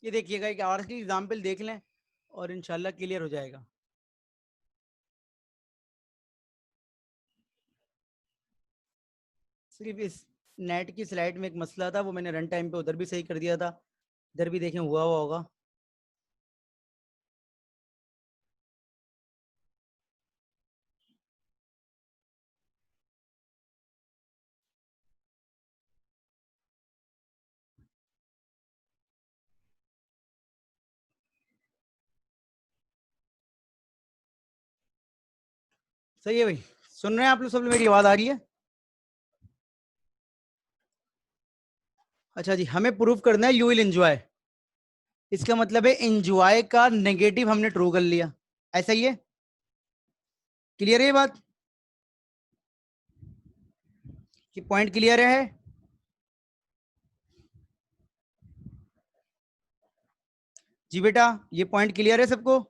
ये देखिएगा, एक और की एग्जाम्पल देख लें और इंशाल्लाह क्लियर हो जाएगा। सिर्फ इस नेट की स्लाइड में एक मसला था, वो मैंने रन टाइम पे उधर भी सही कर दिया था, इधर भी देखें हुआ हुआ होगा। सही है भाई, सुन रहे हैं आप लोग सब लोग? मेरी आवाज आ रही है? अच्छा जी, हमें प्रूव करना है यू विल एंजॉय। इसका मतलब है एंजॉय का नेगेटिव हमने ट्रू कर लिया, ऐसा ही है? क्लियर है ये बात? कि पॉइंट क्लियर है? जी बेटा, ये पॉइंट क्लियर है सबको?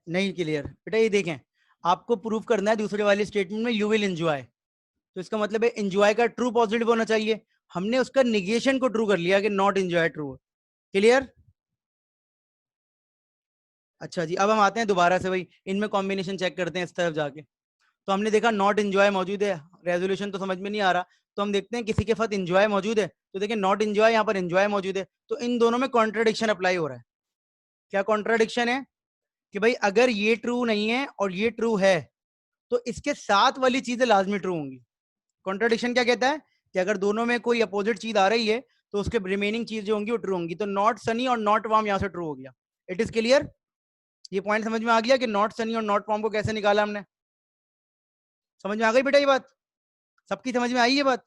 नहीं क्लियर बेटा? ये देखें, आपको प्रूव करना है दूसरे वाले स्टेटमेंट में यू विल एंजॉय, तो इसका मतलब है एंजॉय का ट्रू पॉजिटिव होना चाहिए। हमने उसका निगेशन को ट्रू कर लिया कि नॉट एंजॉय ट्रू। क्लियर? अच्छा जी, अब हम आते हैं दोबारा से भाई, इनमें कॉम्बिनेशन चेक करते हैं इस तरफ जाके। तो हमने देखा नॉट एंजॉय मौजूद है, रेजोल्यूशन तो समझ में नहीं आ रहा, तो हम देखते हैं किसी के साथ एंजॉय मौजूद है, तो देखें नॉट एंजॉय, यहाँ पर एंजॉय मौजूद है, तो इन दोनों में कॉन्ट्राडिक्शन अप्लाई हो रहा है। क्या कॉन्ट्राडिक्शन है? कि भाई अगर ये ट्रू नहीं है और ये ट्रू है, तो इसके साथ वाली चीजें लाजमी ट्रू होंगी। कॉन्ट्राडिक्शन क्या कहता है? कि अगर दोनों में कोई अपोजिट चीज आ रही है, तो उसके रिमेनिंग चीज जो होंगी वो ट्रू होंगी। तो नॉट सनी और नॉट वार्म यहाँ से ट्रू हो गया। It is clear? ये पॉइंट समझ में आ गया कि नॉट सनी और नॉट वार्म को कैसे निकाला हमने? समझ में आ गई बेटा ये बात? सबकी समझ में आई ये बात?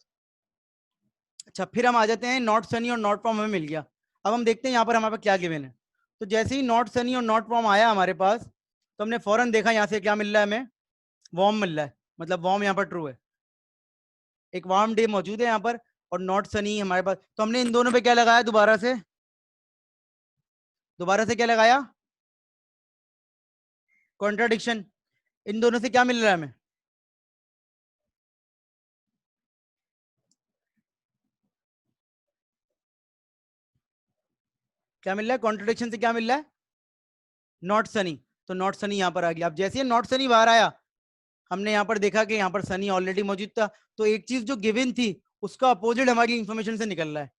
अच्छा, फिर हम आ जाते हैं, नॉट सनी और नॉट वार्म हमें मिल गया। अब हम देखते हैं यहाँ पर हमारे पास क्या गिवन है। तो जैसे ही नॉट सनी और नॉट वार्म आया हमारे पास, तो हमने फौरन देखा यहाँ से क्या मिल रहा है हमें? वार्म मिल रहा है, मतलब वार्म यहाँ पर ट्रू है, एक वार्म डे मौजूद है यहाँ पर, और नॉट सनी हमारे पास। तो हमने इन दोनों पे क्या लगाया? दोबारा से क्या लगाया? कॉन्ट्राडिक्शन। इन दोनों से क्या मिल रहा है हमें? क्या मिल रहा है? कॉन्ट्राडिक्शन से क्या मिल रहा है? नॉट सनी। तो नॉट सनी यहाँ पर आ गया। अब जैसे नॉट सनी बाहर आया, हमने यहाँ पर देखा कि यहाँ पर सनी ऑलरेडी मौजूद था, तो एक चीज जो गिवन थी उसका अपोजिट हमारी इंफॉर्मेशन से निकल रहा है।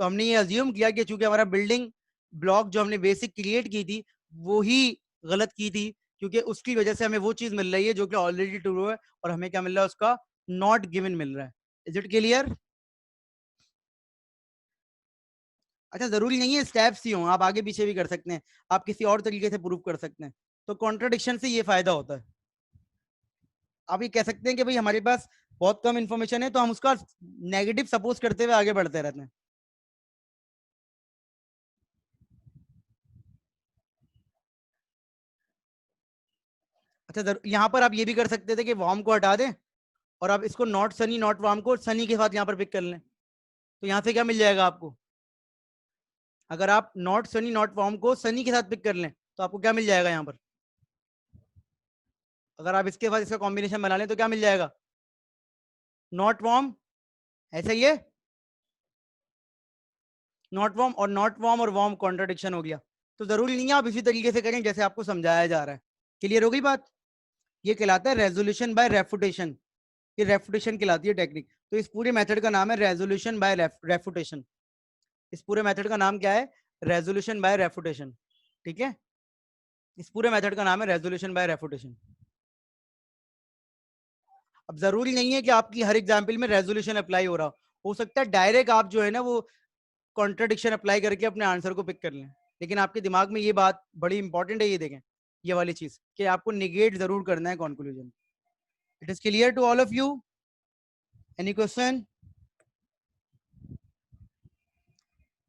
तो हमने ये अज्यूम किया कि चूंकि हमारा बिल्डिंग ब्लॉक जो हमने बेसिक क्रिएट की थी वो ही गलत की थी, क्योंकि उसकी वजह से हमें वो चीज मिल रही है जो कि ऑलरेडी ट्रू है, और हमें क्या मिल रहा है? उसका नॉट गिवन मिल रहा है। Is it clear? अच्छा, जरूरी नहीं है स्टेप्स ही हो, आप आगे पीछे भी कर सकते हैं, आप किसी और तरीके से प्रूव कर सकते हैं। तो कॉन्ट्रडिक्शन से ये फायदा होता है। आप ये कह सकते हैं कि भाई हमारे पास बहुत कम इंफॉर्मेशन है, तो हम उसका नेगेटिव सपोज करते हुए आगे बढ़ते रहते हैं। अच्छा, यहाँ पर आप ये भी कर सकते थे कि वार्म को हटा दें, और आप इसको नॉट सनी नॉट वार्म को सनी के साथ यहाँ पर पिक कर लें। तो यहाँ से क्या मिल जाएगा आपको? अगर आप नॉट सनी नॉट वार्म को सनी के साथ पिक कर लें, तो आपको क्या मिल जाएगा यहाँ पर? अगर आप इसके बाद इसका कॉम्बिनेशन बना लें तो क्या मिल जाएगा? नॉट वार्म, ऐसा ही है? नॉट वार्म और वार्म कॉन्ट्रडिक्शन हो गया। तो जरूरी नहीं है आप इसी तरीके से करें जैसे आपको समझाया जा रहा है। क्लियर हो गई बात? ये कहलाता है रेजोल्यूशन बाय रेफुटेशन। ये रेफुटेशन कहलाती है टेक्निक। तो इस पूरे मेथड का नाम है रेजोल्यूशन बाय रेफुटेशन। इस पूरे मेथड का नाम क्या है? Resolution by refutation. ठीक है, इस पूरे मेथड का नाम है रेजोल्यूशन बाय रेफुटेशन। अब जरूरी नहीं है कि आपकी हर एग्जाम्पल में रेजोल्यूशन अप्लाई हो सकता है डायरेक्ट आप जो है ना वो कॉन्ट्रडिक्शन अप्लाई करके अपने आंसर को पिक कर लें। लेकिन आपके दिमाग में ये बात बड़ी इंपॉर्टेंट है, ये देखें, ये वाली चीज कि आपको निगेट जरूर करना है conclusion. It is clear to all of you? Any question?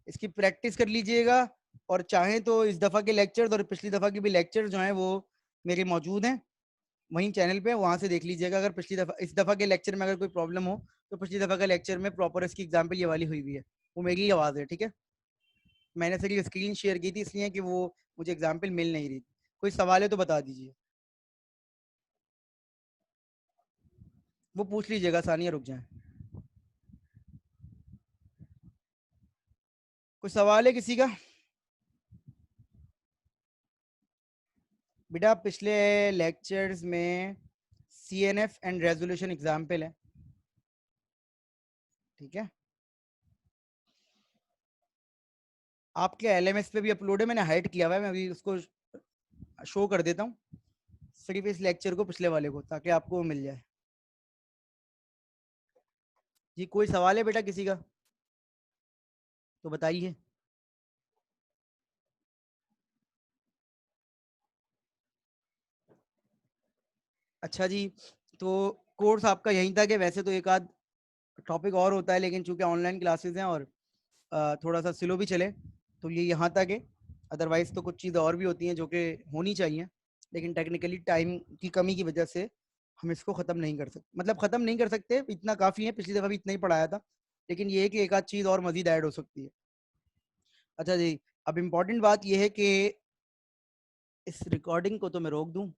इसकी प्रैक्टिस कर लीजिएगा, और चाहें तो इस दफा के लेक्चर्स और पिछली दफा के भी लेक्चर जो हैं वो मेरे मौजूद हैं वहीं चैनल पे, वहां से देख लीजिएगा। अगर पिछली दफा इस दफा के लेक्चर में अगर कोई प्रॉब्लम हो, तो पिछली दफा के लेक्चर में प्रॉपर इसकी एग्जाम्पल ये वाली हुई हुई है, वो मेरी ही आवाज है। ठीक है, मैंने सिर्फ स्क्रीन शेयर की थी इसलिए कि वो मुझे एग्जाम्पल मिल नहीं रही। कोई सवाल है तो बता दीजिए, वो पूछ लीजिएगा। सानिया रुक जाए। कोई सवाल है किसी का? बेटा पिछले लेक्चर्स में CNF एंड रेजोल्यूशन एग्जाम्पल है, ठीक है। आपके LMS पे भी अपलोड है, मैंने हाइड किया हुआ है, मैं अभी उसको शो कर देता हूँ सिर्फ इस लेक्चर को, पिछले वाले को, ताकि आपको मिल जाए। जी कोई सवाल है बेटा किसी का? तो बताइए। अच्छा जी, तो कोर्स आपका यहीं तक है। वैसे तो एक आध टॉपिक और होता है, लेकिन चूंकि ऑनलाइन क्लासेस हैं और थोड़ा सा स्लो भी चले, तो ये यहाँ तक है। अदरवाइज तो कुछ चीज़ें और भी होती हैं जो कि होनी चाहिए, लेकिन टेक्निकली टाइम की कमी की वजह से हम इसको ख़त्म नहीं कर सकते। मतलब ख़त्म नहीं कर सकते, इतना काफ़ी है, पिछली दफ़ा भी इतना ही पढ़ाया था, लेकिन ये है कि एक आध चीज़ और मज़ीद ऐड हो सकती है। अच्छा जी, अब इम्पॉर्टेंट बात यह है कि इस रिकॉर्डिंग को तो मैं रोक दूं,